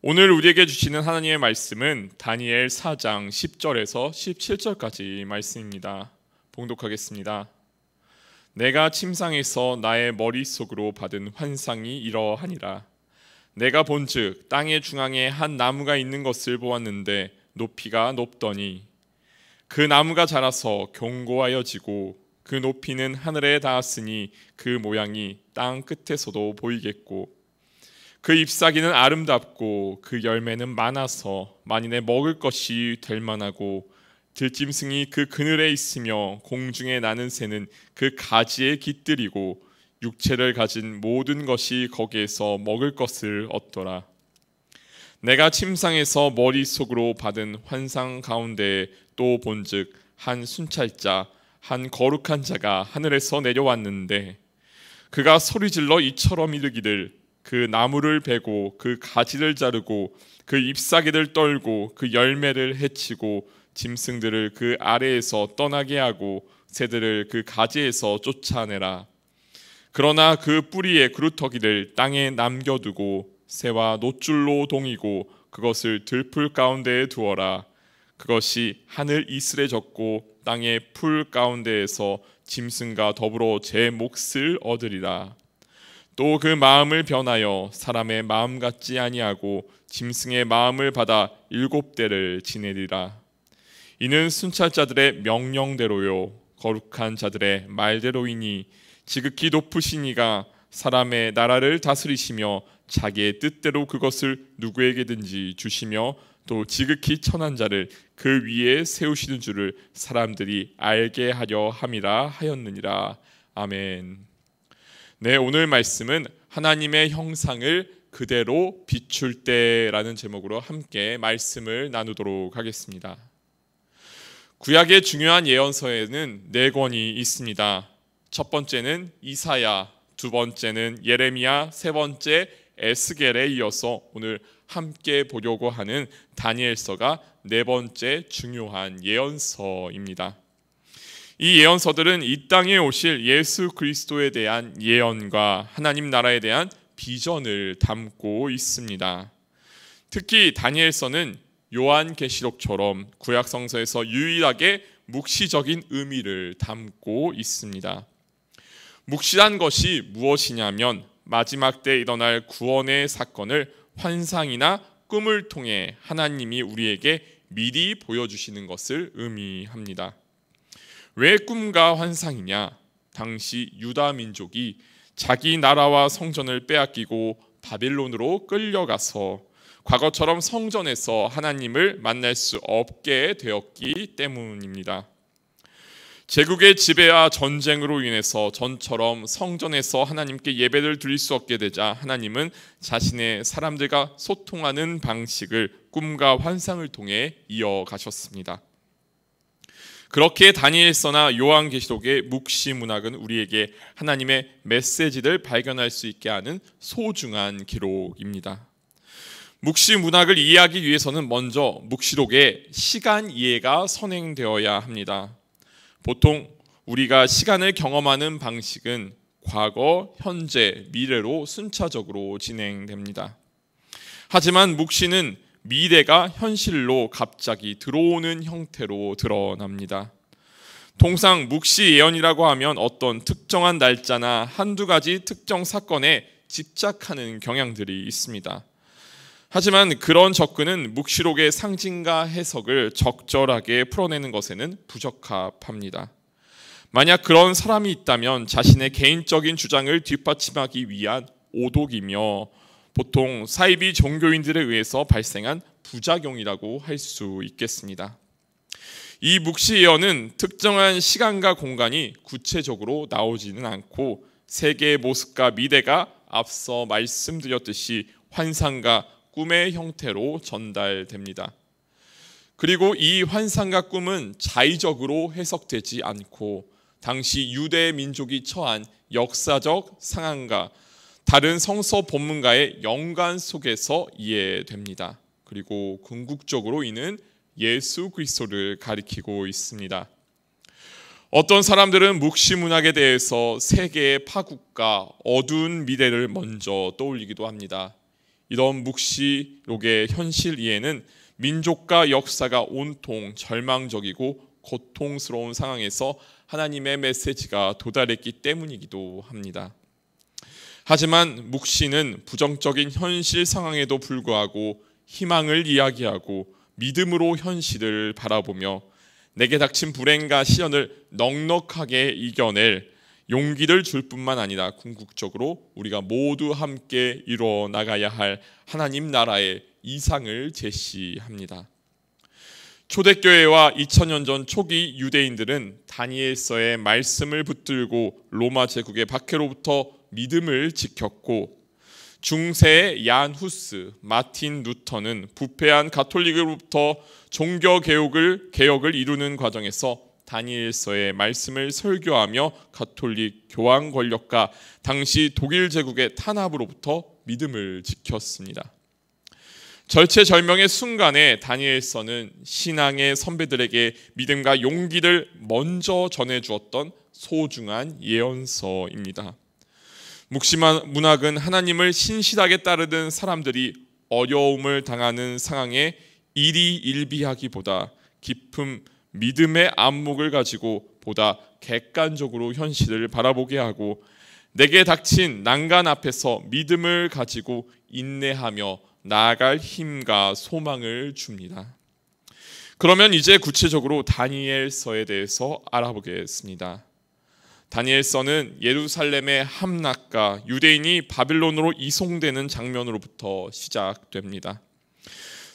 오늘 우리에게 주시는 하나님의 말씀은 다니엘 4장 10절에서 17절까지 말씀입니다. 봉독하겠습니다. 내가 침상에서 나의 머릿속으로 받은 환상이 이러하니라. 내가 본즉 땅의 중앙에 한 나무가 있는 것을 보았는데 높이가 높더니 그 나무가 자라서 견고하여지고 그 높이는 하늘에 닿았으니 그 모양이 땅 끝에서도 보이겠고 그 잎사귀는 아름답고 그 열매는 많아서 만인에 먹을 것이 될 만하고 들짐승이 그 그늘에 있으며 공중에 나는 새는 그 가지에 깃들이고 육체를 가진 모든 것이 거기에서 먹을 것을 얻더라. 내가 침상에서 머릿속으로 받은 환상 가운데 또 본즉 한 순찰자 한 거룩한 자가 하늘에서 내려왔는데 그가 소리질러 이처럼 이르기를 그 나무를 베고 그 가지를 자르고 그 잎사귀를 떨고 그 열매를 해치고 짐승들을 그 아래에서 떠나게 하고 새들을 그 가지에서 쫓아내라. 그러나 그 뿌리의 그루터기를 땅에 남겨두고 새와 노줄로 동이고 그것을 들풀 가운데에 두어라. 그것이 하늘 이슬에 젖고 땅의 풀 가운데에서 짐승과 더불어 제 몫을 얻으리라. 또 그 마음을 변하여 사람의 마음 같지 아니하고 짐승의 마음을 받아 7대를 지내리라. 이는 순찰자들의 명령대로요 거룩한 자들의 말대로이니 지극히 높으신 이가 사람의 나라를 다스리시며 자기의 뜻대로 그것을 누구에게든지 주시며 또 지극히 천한 자를 그 위에 세우시는 줄을 사람들이 알게 하려 함이라 하였느니라. 아멘. 네, 오늘 말씀은 하나님의 형상을 그대로 비출 때라는 제목으로 함께 말씀을 나누도록 하겠습니다. 구약의 중요한 예언서에는 4권이 있습니다. 첫 번째는 이사야, 두 번째는 예레미야, 세 번째 에스겔에 이어서 오늘 함께 보려고 하는 다니엘서가 4번째 중요한 예언서입니다. 이 예언서들은 이 땅에 오실 예수 그리스도에 대한 예언과 하나님 나라에 대한 비전을 담고 있습니다. 특히 다니엘서는 요한계시록처럼 구약 성서에서 유일하게 묵시적인 의미를 담고 있습니다. 묵시란 것이 무엇이냐면 마지막 때 일어날 구원의 사건을 환상이나 꿈을 통해 하나님이 우리에게 미리 보여주시는 것을 의미합니다. 왜 꿈과 환상이냐? 당시 유다 민족이 자기 나라와 성전을 빼앗기고 바빌론으로 끌려가서 과거처럼 성전에서 하나님을 만날 수 없게 되었기 때문입니다. 제국의 지배와 전쟁으로 인해서 전처럼 성전에서 하나님께 예배를 드릴 수 없게 되자 하나님은 자신의 사람들과 소통하는 방식을 꿈과 환상을 통해 이어가셨습니다. 그렇게 다니엘서나 요한계시록의 묵시 문학은 우리에게 하나님의 메시지를 발견할 수 있게 하는 소중한 기록입니다. 묵시 문학을 이해하기 위해서는 먼저 묵시록의 시간 이해가 선행되어야 합니다. 보통 우리가 시간을 경험하는 방식은 과거, 현재, 미래로 순차적으로 진행됩니다. 하지만 묵시는 미래가 현실로 갑자기 들어오는 형태로 드러납니다. 통상 묵시 예언이라고 하면 어떤 특정한 날짜나 한두 가지 특정 사건에 집착하는 경향들이 있습니다. 하지만 그런 접근은 묵시록의 상징과 해석을 적절하게 풀어내는 것에는 부적합합니다. 만약 그런 사람이 있다면 자신의 개인적인 주장을 뒷받침하기 위한 오독이며 보통 사이비 종교인들에 의해서 발생한 부작용이라고 할 수 있겠습니다. 이 묵시 예언은 특정한 시간과 공간이 구체적으로 나오지는 않고 세계의 모습과 미래가 앞서 말씀드렸듯이 환상과 꿈의 형태로 전달됩니다. 그리고 이 환상과 꿈은 자의적으로 해석되지 않고 당시 유대 민족이 처한 역사적 상황과 다른 성서 본문가의 연관 속에서 이해됩니다. 그리고 궁극적으로 이는 예수 그리스도를 가리키고 있습니다. 어떤 사람들은 묵시 문학에 대해서 세계의 파국과 어두운 미래를 먼저 떠올리기도 합니다. 이런 묵시록의 현실 이해는 민족과 역사가 온통 절망적이고 고통스러운 상황에서 하나님의 메시지가 도달했기 때문이기도 합니다. 하지만 묵시는 부정적인 현실 상황에도 불구하고 희망을 이야기하고 믿음으로 현실을 바라보며 내게 닥친 불행과 시련을 넉넉하게 이겨낼 용기를 줄 뿐만 아니라 궁극적으로 우리가 모두 함께 이루어 나가야 할 하나님 나라의 이상을 제시합니다. 초대교회와 2000년 전 초기 유대인들은 다니엘서의 말씀을 붙들고 로마 제국의 박해로부터 믿음을 지켰고, 중세의 얀 후스, 마틴 루터는 부패한 가톨릭으로부터 종교 개혁을 이루는 과정에서 다니엘서의 말씀을 설교하며 가톨릭 교황 권력과 당시 독일 제국의 탄압으로부터 믿음을 지켰습니다. 절체절명의 순간에 다니엘서는 신앙의 선배들에게 믿음과 용기를 먼저 전해주었던 소중한 예언서입니다. 묵시만 문학은 하나님을 신실하게 따르는 사람들이 어려움을 당하는 상황에 일희일비하기보다 깊은 믿음의 안목을 가지고 보다 객관적으로 현실을 바라보게 하고, 내게 닥친 난간 앞에서 믿음을 가지고 인내하며 나아갈 힘과 소망을 줍니다. 그러면 이제 구체적으로 다니엘서에 대해서 알아보겠습니다. 다니엘서는 예루살렘의 함락과 유대인이 바빌론으로 이송되는 장면으로부터 시작됩니다.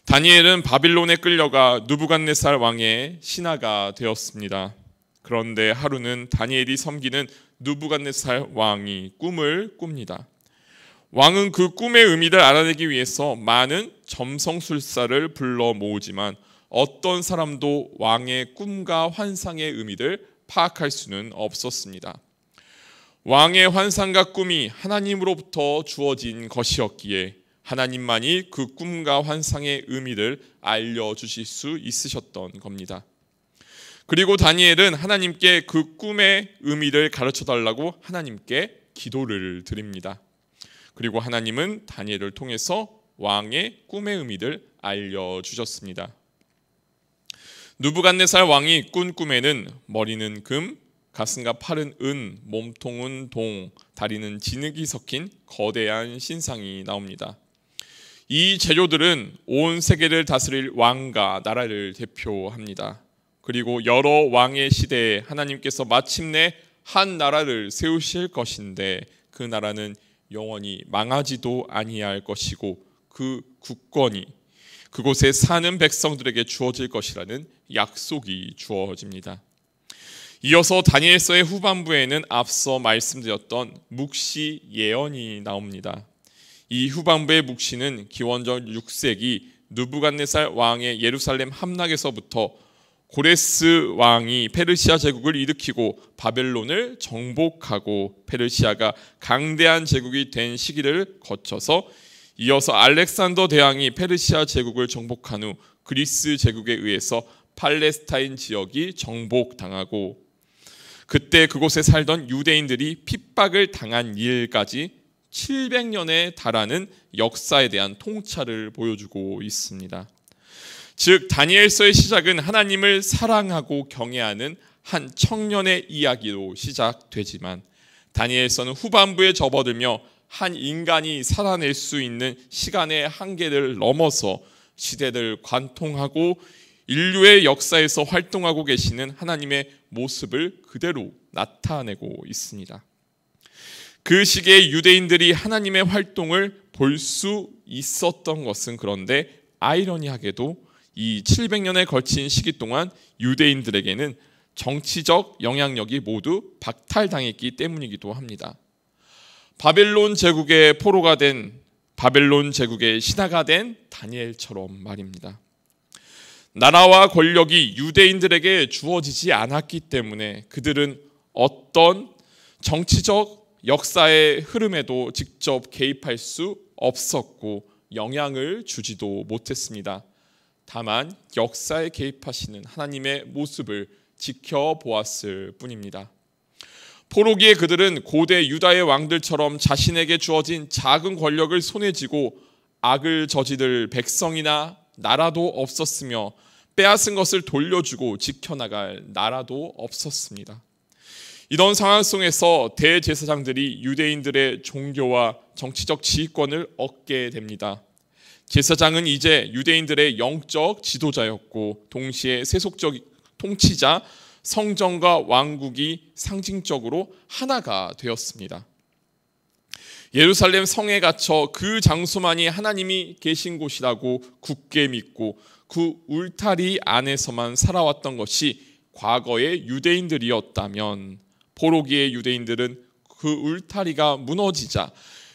다니엘은 바빌론에 끌려가 느부갓네살 왕의 신하가 되었습니다. 그런데 하루는 다니엘이 섬기는 느부갓네살 왕이 꿈을 꿉니다. 왕은 그 꿈의 의미를 알아내기 위해서 많은 점성술사를 불러 모으지만 어떤 사람도 왕의 꿈과 환상의 의미를 파악할 수는 없었습니다. 왕의 환상과 꿈이 하나님으로부터 주어진 것이었기에 하나님만이 그 꿈과 환상의 의미를 알려주실 수 있으셨던 겁니다. 그리고 다니엘은 하나님께 그 꿈의 의미를 가르쳐달라고 하나님께 기도를 드립니다. 그리고 하나님은 다니엘을 통해서 왕의 꿈의 의미를 알려주셨습니다. 느부갓네살 왕이 꾼 꿈에는 머리는 금, 가슴과 팔은 은, 몸통은 동, 다리는 진흙이 섞인 거대한 신상이 나옵니다. 이 재료들은 온 세계를 다스릴 왕과 나라를 대표합니다. 그리고 여러 왕의 시대에 하나님께서 마침내 한 나라를 세우실 것인데, 그 나라는 영원히 망하지도 아니할 것이고 그 국권이 그곳에 사는 백성들에게 주어질 것이라는 약속이 주어집니다. 이어서 다니엘서의 후반부에는 앞서 말씀드렸던 묵시 예언이 나옵니다. 이 후반부의 묵시는 기원전 6세기 느부갓네살 왕의 예루살렘 함락에서부터 고레스 왕이 페르시아 제국을 일으키고 바벨론을 정복하고 페르시아가 강대한 제국이 된 시기를 거쳐서 이어서 알렉산더 대왕이 페르시아 제국을 정복한 후 그리스 제국에 의해서 팔레스타인 지역이 정복당하고, 그때 그곳에 살던 유대인들이 핍박을 당한 일까지 700년에 달하는 역사에 대한 통찰을 보여주고 있습니다. 즉 다니엘서의 시작은 하나님을 사랑하고 경외하는 한 청년의 이야기로 시작되지만, 다니엘서는 후반부에 접어들며 한 인간이 살아낼 수 있는 시간의 한계를 넘어서 시대를 관통하고 인류의 역사에서 활동하고 계시는 하나님의 모습을 그대로 나타내고 있습니다. 그 시기에 유대인들이 하나님의 활동을 볼 수 있었던 것은, 그런데 아이러니하게도 이 700년에 걸친 시기 동안 유대인들에게는 정치적 영향력이 모두 박탈당했기 때문이기도 합니다. 바벨론 제국의 포로가 된, 바벨론 제국의 신하가 된 다니엘처럼 말입니다. 나라와 권력이 유대인들에게 주어지지 않았기 때문에 그들은 어떤 정치적 역사의 흐름에도 직접 개입할 수 없었고 영향을 주지도 못했습니다. 다만 역사에 개입하시는 하나님의 모습을 지켜보았을 뿐입니다. 포로기에 그들은 고대 유다의 왕들처럼 자신에게 주어진 작은 권력을 손에 쥐고 악을 저지를 백성이나 나라도 없었으며 빼앗은 것을 돌려주고 지켜나갈 나라도 없었습니다. 이런 상황 속에서 대제사장들이 유대인들의 종교와 정치적 지휘권을 얻게 됩니다. 제사장은 이제 유대인들의 영적 지도자였고 동시에 세속적 통치자, 성전과 왕국이 상징적으로 하나가 되었습니다. 예루살렘 성에 갇혀 그 장소만이 하나님이 계신 곳이라고 굳게 믿고 그 울타리 안에서만 살아왔던 것이 과거의 유대인들이었다면, 포로기의 유대인들은 그 울타리가 무너지자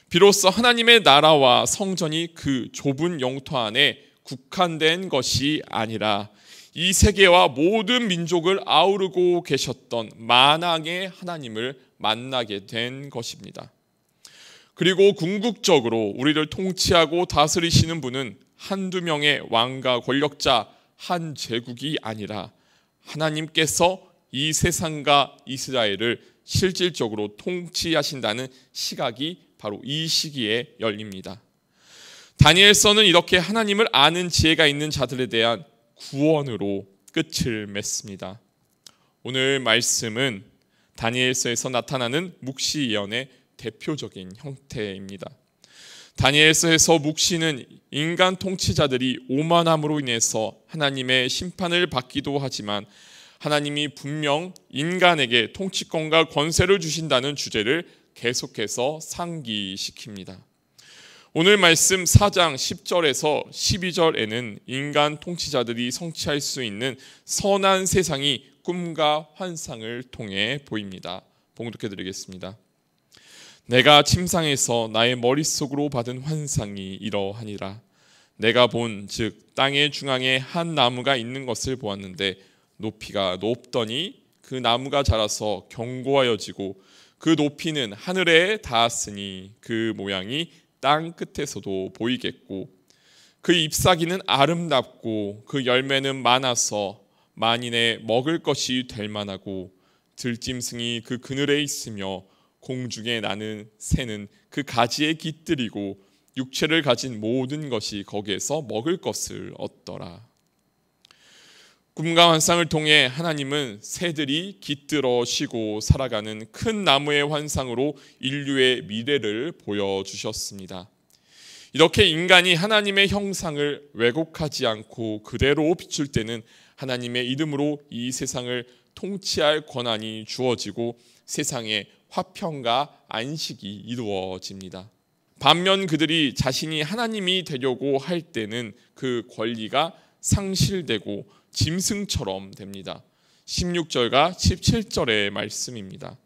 비로소 하나님의 나라와 성전이 그 좁은 영토 안에 국한된 것이 아니라 이 세계와 모든 민족을 아우르고 계셨던 만왕의 하나님을 만나게 된 것입니다. 그리고 궁극적으로 우리를 통치하고 다스리시는 분은 한두 명의 왕과 권력자 한 제국이 아니라 하나님께서 이 세상과 이스라엘을 실질적으로 통치하신다는 시각이 바로 이 시기에 열립니다. 다니엘서는 이렇게 하나님을 아는 지혜가 있는 자들에 대한 구원으로 끝을 맺습니다. 오늘 말씀은 다니엘서에서 나타나는 묵시 예언의 대표적인 형태입니다. 다니엘서에서 묵시는 인간 통치자들이 오만함으로 인해서 하나님의 심판을 받기도 하지만 하나님이 분명 인간에게 통치권과 권세를 주신다는 주제를 계속해서 상기시킵니다. 오늘 말씀 4장 10절에서 12절에는 인간 통치자들이 성취할 수 있는 선한 세상이 꿈과 환상을 통해 보입니다. 봉독해 드리겠습니다. 내가 침상에서 나의 머릿속으로 받은 환상이 이러하니라. 내가 본 즉 땅의 중앙에 한 나무가 있는 것을 보았는데 높이가 높더니 그 나무가 자라서 견고하여지고 그 높이는 하늘에 닿았으니 그 모양이 땅 끝에서도 보이겠고 그 잎사귀는 아름답고 그 열매는 많아서 만인의 먹을 것이 될 만하고 들짐승이 그 그늘에 있으며 공중에 나는 새는 그 가지에 깃들이고 육체를 가진 모든 것이 거기에서 먹을 것을 얻더라. 꿈과 환상을 통해 하나님은 새들이 깃들어 쉬고 살아가는 큰 나무의 환상으로 인류의 미래를 보여주셨습니다. 이렇게 인간이 하나님의 형상을 왜곡하지 않고 그대로 비출 때는 하나님의 이름으로 이 세상을 통치할 권한이 주어지고 세상에 화평과 안식이 이루어집니다. 반면 그들이 자신이 하나님이 되려고 할 때는 그 권리가 상실되고 짐승처럼 됩니다. 16절과 17절의 말씀입니다.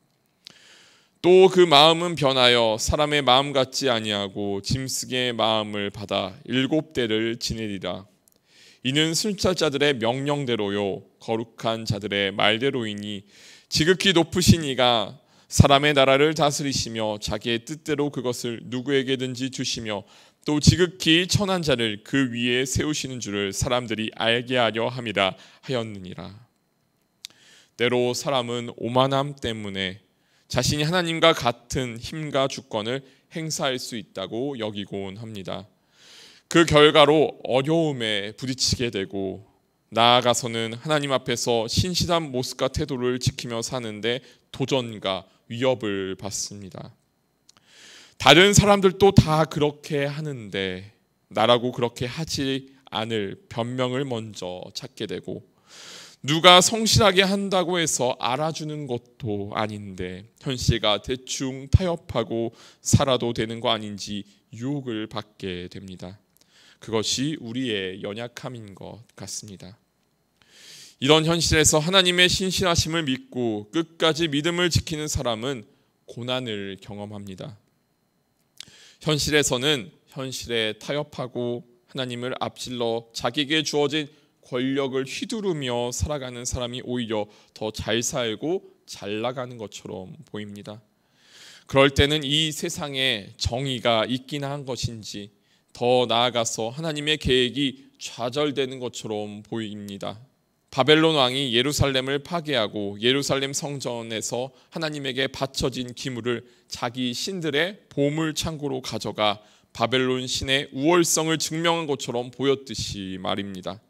또 그 마음은 변하여 사람의 마음 같지 아니하고 짐승의 마음을 받아 7대를 지내리라. 이는 순찰자들의 명령대로요 거룩한 자들의 말대로이니 지극히 높으신 이가 사람의 나라를 다스리시며 자기의 뜻대로 그것을 누구에게든지 주시며 또 지극히 천한 자를 그 위에 세우시는 줄을 사람들이 알게 하려 함이라 하였느니라. 때로 사람은 오만함 때문에 자신이 하나님과 같은 힘과 주권을 행사할 수 있다고 여기곤 합니다. 그 결과로 어려움에 부딪히게 되고 나아가서는 하나님 앞에서 신실한 모습과 태도를 지키며 사는데 도전과 위협을 받습니다. 다른 사람들도 다 그렇게 하는데 나라고 그렇게 하지 않을 변명을 먼저 찾게 되고 누가 성실하게 한다고 해서 알아주는 것도 아닌데 현실과 대충 타협하고 살아도 되는 거 아닌지 유혹을 받게 됩니다. 그것이 우리의 연약함인 것 같습니다. 이런 현실에서 하나님의 신실하심을 믿고 끝까지 믿음을 지키는 사람은 고난을 경험합니다. 현실에서는 현실에 타협하고 하나님을 앞질러 자기에게 주어진 권력을 휘두르며 살아가는 사람이 오히려 더 잘 살고 잘 나가는 것처럼 보입니다. 그럴 때는 이 세상에 정의가 있긴 한 것인지 더 나아가서 하나님의 계획이 좌절되는 것처럼 보입니다. 바벨론 왕이 예루살렘을 파괴하고 예루살렘 성전에서 하나님에게 바쳐진 기물을 자기 신들의 보물 창고로 가져가 바벨론 신의 우월성을 증명한 것처럼 보였듯이 말입니다.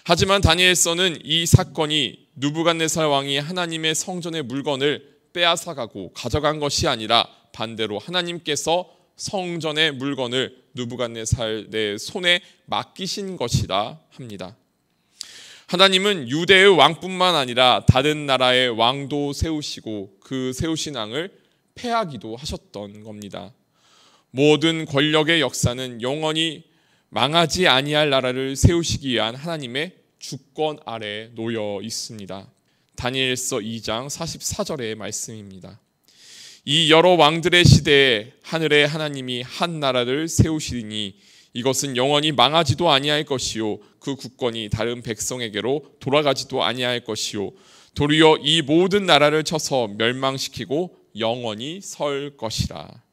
하지만 다니엘서는 이 사건이 느부갓네살 왕이 하나님의 성전의 물건을 빼앗아가고 가져간 것이 아니라 반대로 하나님께서 성전의 물건을 느부갓네살의 손에 맡기신 것이라 합니다. 하나님은 유대의 왕뿐만 아니라 다른 나라의 왕도 세우시고 그 세우신 왕을 패하기도 하셨던 겁니다. 모든 권력의 역사는 영원히 망하지 아니할 나라를 세우시기 위한 하나님의 주권 아래 놓여 있습니다. 다니엘서 2장 44절의 말씀입니다. 이 여러 왕들의 시대에 하늘의 하나님이 한 나라를 세우시리니 이것은 영원히 망하지도 아니할 것이요 그 국권이 다른 백성에게로 돌아가지도 아니할 것이요 도리어 이 모든 나라를 쳐서 멸망시키고 영원히 설 것이라.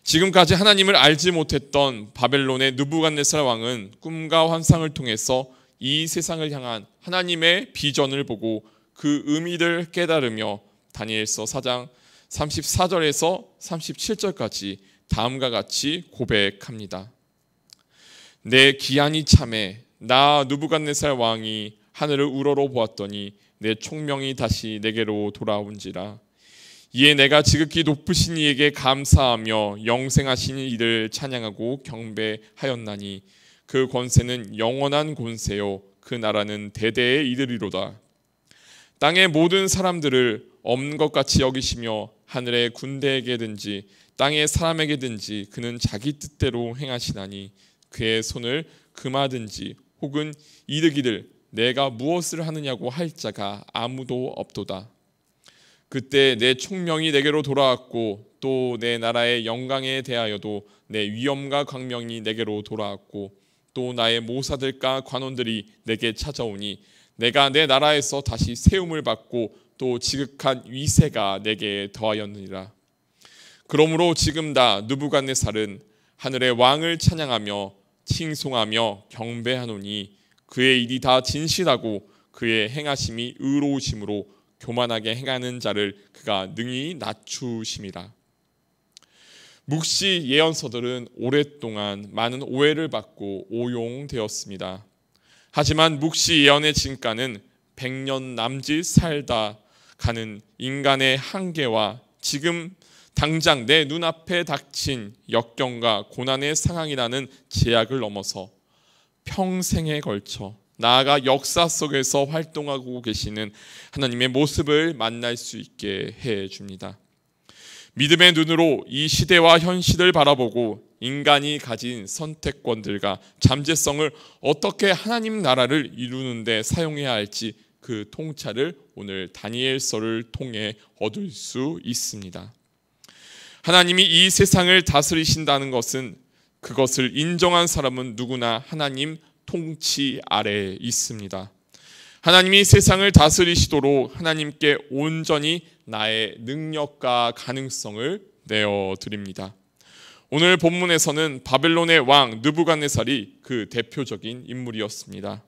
지금까지 하나님을 알지 못했던 바벨론의 느부갓네살 왕은 꿈과 환상을 통해서 이 세상을 향한 하나님의 비전을 보고 그 의미를 깨달으며 다니엘서 4장 34절에서 37절까지 다음과 같이 고백합니다. 내 기한이 참해 나 느부갓네살 왕이 하늘을 우러러 보았더니 내 총명이 다시 내게로 돌아온지라. 이에 내가 지극히 높으신 이에게 감사하며 영생하신 이를 찬양하고 경배하였나니 그 권세는 영원한 권세요 그 나라는 대대에 이르리로다. 땅의 모든 사람들을 없는 것 같이 여기시며 하늘의 군대에게든지 땅의 사람에게든지 그는 자기 뜻대로 행하시나니 그의 손을 금하든지 혹은 이르기를 내가 무엇을 하느냐고 할 자가 아무도 없도다. 그때 내 총명이 내게로 돌아왔고 또 내 나라의 영광에 대하여도 내 위엄과 광명이 내게로 돌아왔고 또 나의 모사들과 관원들이 내게 찾아오니 내가 내 나라에서 다시 세움을 받고 또 지극한 위세가 내게 더하였느니라. 그러므로 지금 다 느부갓네살은 하늘의 왕을 찬양하며 칭송하며 경배하노니 그의 일이 다 진실하고 그의 행하심이 의로우심으로 교만하게 행하는 자를 그가 능히 낮추심이라. 묵시 예언서들은 오랫동안 많은 오해를 받고 오용되었습니다. 하지만 묵시 예언의 진가는 100년 남짓 살다 가는 인간의 한계와 지금 당장 내 눈앞에 닥친 역경과 고난의 상황이라는 제약을 넘어서 평생에 걸쳐 나아가 역사 속에서 활동하고 계시는 하나님의 모습을 만날 수 있게 해줍니다. 믿음의 눈으로 이 시대와 현실을 바라보고 인간이 가진 선택권들과 잠재성을 어떻게 하나님 나라를 이루는 데 사용해야 할지 그 통찰을 오늘 다니엘서를 통해 얻을 수 있습니다. 하나님이 이 세상을 다스리신다는 것은 그것을 인정한 사람은 누구나 하나님 통치 아래에 있습니다. 하나님이 세상을 다스리시도록 하나님께 온전히 나의 능력과 가능성을 내어드립니다. 오늘 본문에서는 바벨론의 왕 느부갓네살이 그 대표적인 인물이었습니다.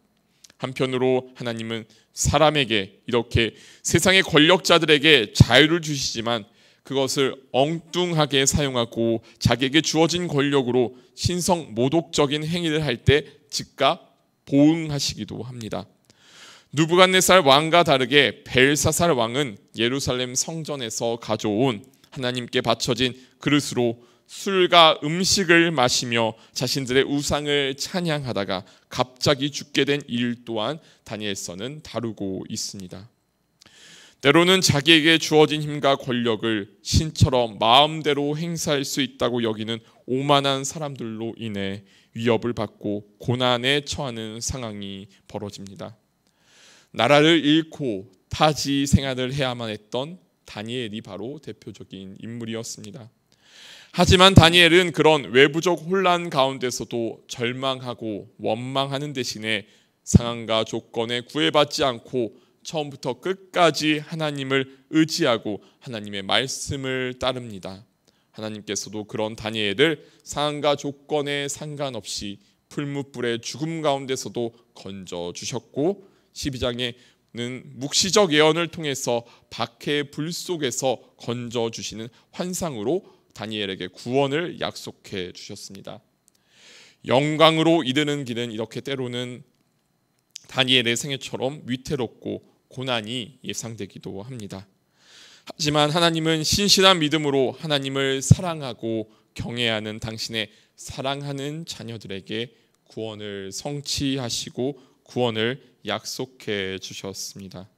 한편으로 하나님은 사람에게 이렇게 세상의 권력자들에게 자유를 주시지만 그것을 엉뚱하게 사용하고 자기에게 주어진 권력으로 신성 모독적인 행위를 할 때 즉각 보응하시기도 합니다. 느부갓네살 왕과 다르게 벨사살 왕은 예루살렘 성전에서 가져온 하나님께 바쳐진 그릇으로 술과 음식을 마시며 자신들의 우상을 찬양하다가 갑자기 죽게 된 일 또한 다니엘서는 다루고 있습니다. 때로는 자기에게 주어진 힘과 권력을 신처럼 마음대로 행사할 수 있다고 여기는 오만한 사람들로 인해 위협을 받고 고난에 처하는 상황이 벌어집니다. 나라를 잃고 타지 생활을 해야만 했던 다니엘이 바로 대표적인 인물이었습니다. 하지만 다니엘은 그런 외부적 혼란 가운데서도 절망하고 원망하는 대신에 상황과 조건에 구애받지 않고 처음부터 끝까지 하나님을 의지하고 하나님의 말씀을 따릅니다. 하나님께서도 그런 다니엘을 상황과 조건에 상관없이 풀무불의 죽음 가운데서도 건져주셨고 12장에는 묵시적 예언을 통해서 박해의 불 속에서 건져주시는 환상으로 다니엘에게 구원을 약속해 주셨습니다. 영광으로 이르는 길은 이렇게 때로는 다니엘의 생애처럼 위태롭고 고난이 예상되기도 합니다. 하지만 하나님은 신실한 믿음으로 하나님을 사랑하고 경외하는 당신의 사랑하는 자녀들에게 구원을 성취하시고 구원을 약속해 주셨습니다.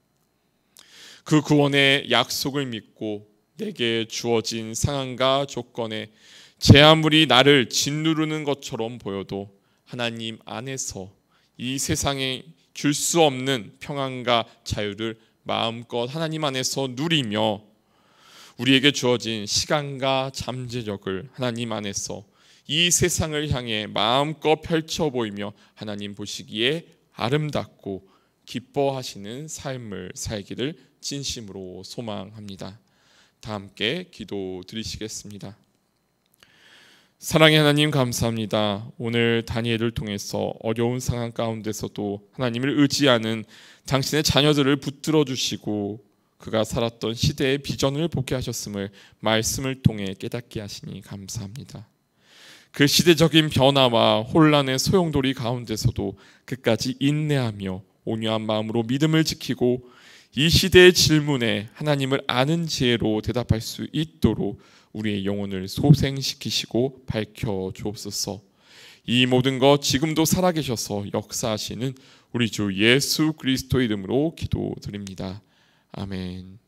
그 구원의 약속을 믿고 내게 주어진 상황과 조건에 제 아무리 나를 짓누르는 것처럼 보여도 하나님 안에서 이 세상에 줄 수 없는 평안과 자유를 마음껏 하나님 안에서 누리며 우리에게 주어진 시간과 잠재력을 하나님 안에서 이 세상을 향해 마음껏 펼쳐 보이며 하나님 보시기에 아름답고 기뻐하시는 삶을 살기를 진심으로 소망합니다. 다 함께 기도드리시겠습니다. 사랑의 하나님, 감사합니다. 오늘 다니엘을 통해서 어려운 상황 가운데서도 하나님을 의지하는 당신의 자녀들을 붙들어 주시고 그가 살았던 시대의 비전을 보게 하셨음을 말씀을 통해 깨닫게 하시니 감사합니다. 그 시대적인 변화와 혼란의 소용돌이 가운데서도 끝까지 인내하며 온유한 마음으로 믿음을 지키고 이 시대의 질문에 하나님을 아는 지혜로 대답할 수 있도록 우리의 영혼을 소생시키시고 밝혀 주옵소서. 이 모든 것 지금도 살아계셔서 역사하시는 우리 주 예수 그리스도의 이름으로 기도드립니다. 아멘.